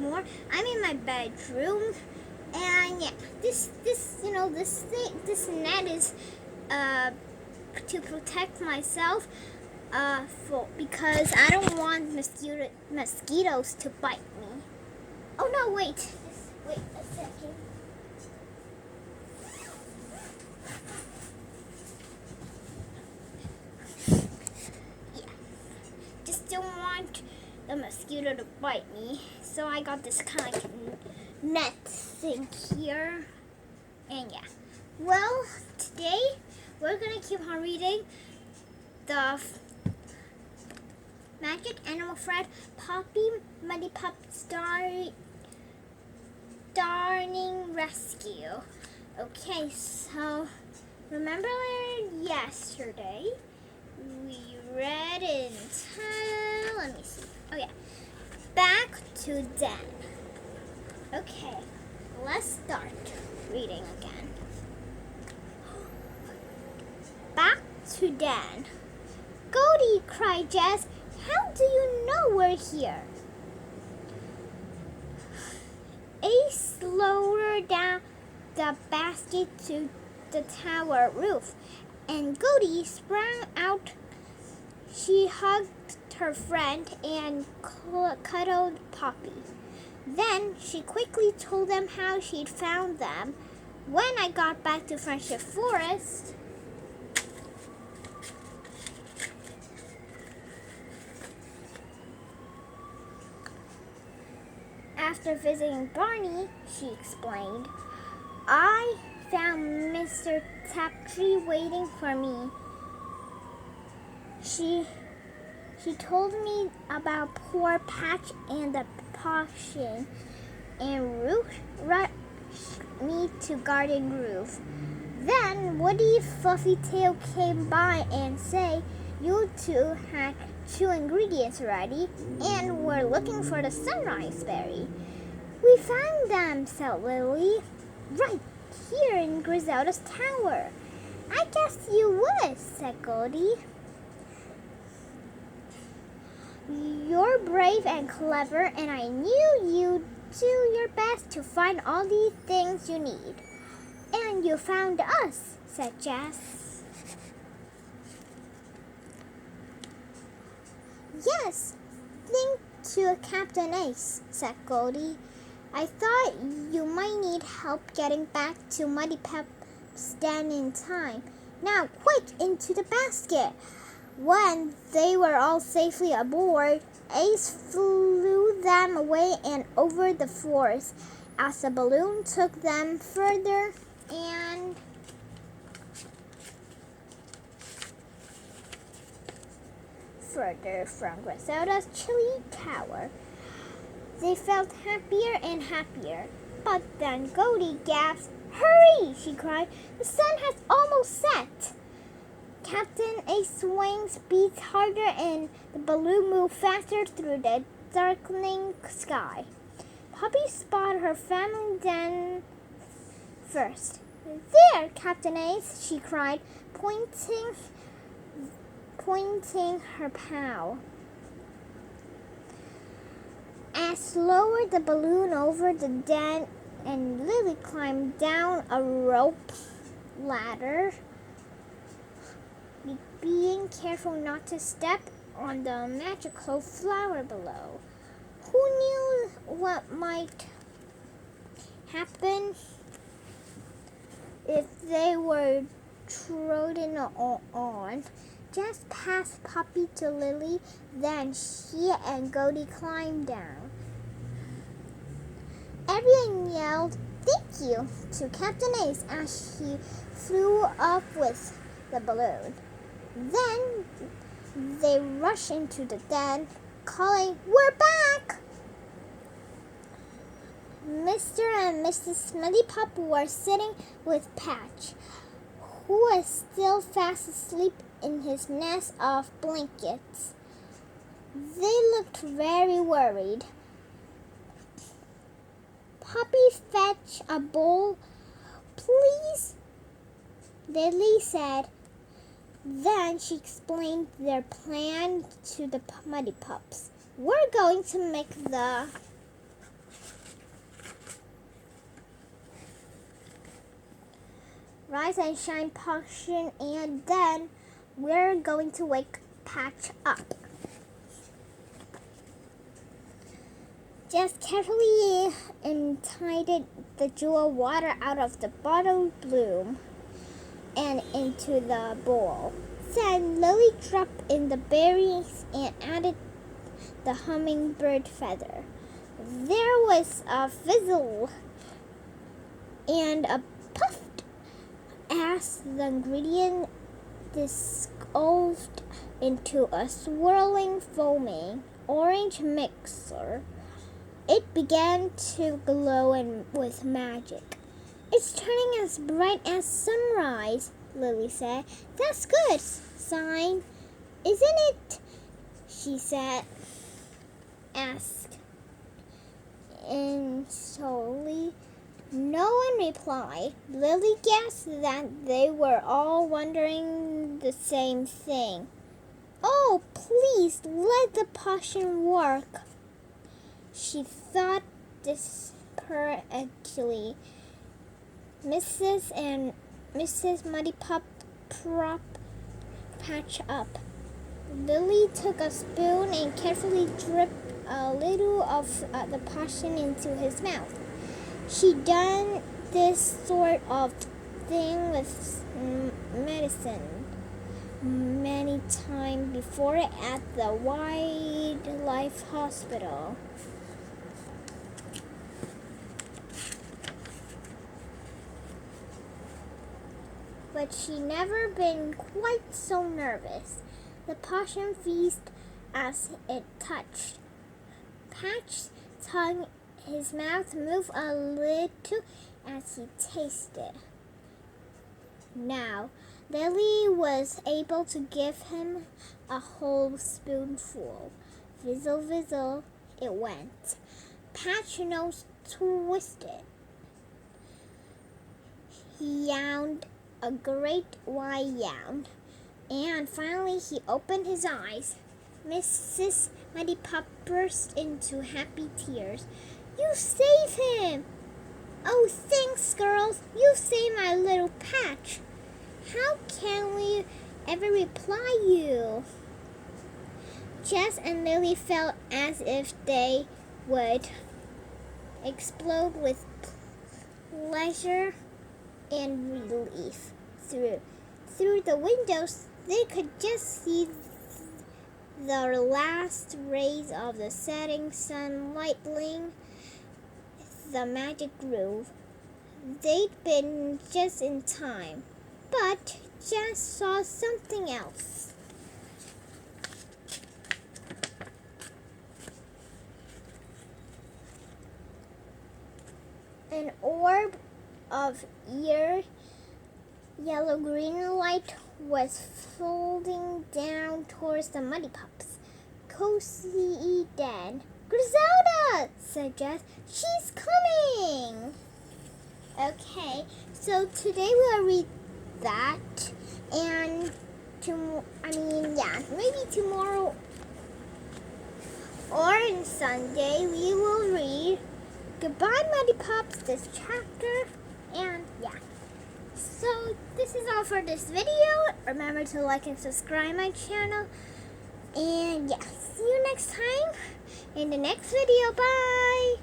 anymore. I'm in my bedroom, and yeah, this net is to protect myself because I don't want mosquitoes to bite me. Oh no, wait. Just wait a second. Yeah. Just don't want the mosquito to bite me. So I got this kind of net thing here. And yeah. Well, today we're gonna keep on reading the Magic Animal Friend Poppy Muddy Pup Darning Rescue. Okay, so remember yesterday we read in let me see. Oh yeah. Back to Den. Okay, let's start reading again. Back to Den. Goldie, cried Jess. How do you know we're here? Ace lowered down the basket to the tower roof, and Goldie sprang out. She hugged her friend and cuddled Poppy. Then she quickly told them how she'd found them. When I got back to Friendship Forest, after visiting Barney, she explained, I found Mr. Taptree waiting for me. She told me about poor Patch and the potion, and Ruth rushed me to Garden Grove. Then Woody Fluffytail came by and said, you two had 2 ingredients ready and were looking for the sunrise berry. We found them, said Lily, right here in Griselda's tower. I guess you would, said Goldie. You're brave and clever, and I knew you'd do your best to find all the things you need. And you found us, said Jess. Yes, thanks to Captain Ace, said Goldie. I thought you might need help getting back to Muddy Pup's den in time. Now, quick, into the basket. When they were all safely aboard, Ace flew them away and over the forest as the balloon took them further from Griselda's chilly tower. They felt happier and happier. But then Goldie gasped. Hurry, she cried. The sun has almost set. Captain Ace's wings beat harder and the balloon moved faster through the darkening sky. Poppy spotted her family den first. There, Captain Ace, she cried, pointing her paw. Ace lowered the balloon over the den and Lily climbed down a rope ladder, being careful not to step on the magical flower below. Who knew what might happen if they were trodden on? Just past Poppy to Lily, then she and Goldie climbed down. Everyone yelled, thank you, to Captain Ace as he flew up with the balloon. Then they rushed into the den, calling, we're back! Mr. and Mrs. Muddy Pup were sitting with Patch, who was still fast asleep in his nest of blankets. They looked very worried. Poppy, fetch a bowl, please, Lily said. Then she explained their plan to the Muddy Pups. We're going to make the rise and shine potion, and then we're going to wake Patch up. Just carefully entitled the jewel water out of the bottle bloom and into the bowl. Then Lily dropped in the berries and added the hummingbird feather. There was a fizzle and a puff as the ingredient dissolved into a swirling, foaming orange mixture. It began to glow with magic. It's turning as bright as sunrise, Lily said. That's good, sign, isn't it? She said, asked insolently. No one replied. Lily guessed that they were all wondering the same thing. Oh, please, let the potion work, she thought desperately. Mrs. Muddy propped Patch up. Lily took a spoon and carefully dripped a little of the potion into his mouth. She'd done this sort of thing with medicine many times before at the Wildlife Hospital. But she'd never been quite so nervous. The potion fizzed as it touched Patch's tongue. His mouth moved a little as he tasted. Now, Lily was able to give him a whole spoonful. Fizzle, fizzle, it went. Patch's nose twisted. He yawned a great wide yawn, and finally he opened his eyes. Mrs. Muddy burst into happy tears. You saved him! Oh, thanks, girls. You saved my little Patch. How can we ever reply you? Jess and Lily felt as if they would explode with pleasure and relief. Through the windows, they could just see the last rays of the setting sun lighting the magic groove. They'd been just in time, but Jess saw something else. An orb of yellow-green light was folding down towards the Muddy Pups. Cozy Dan. Griselda, said Jess. She's coming. Okay, so today we'll read that, and maybe tomorrow or on Sunday we will read Goodbye Muddy Pups, this chapter, and yeah. So this is all for this video. Remember to like and subscribe my channel, and yeah, see you next time in the next video. Bye.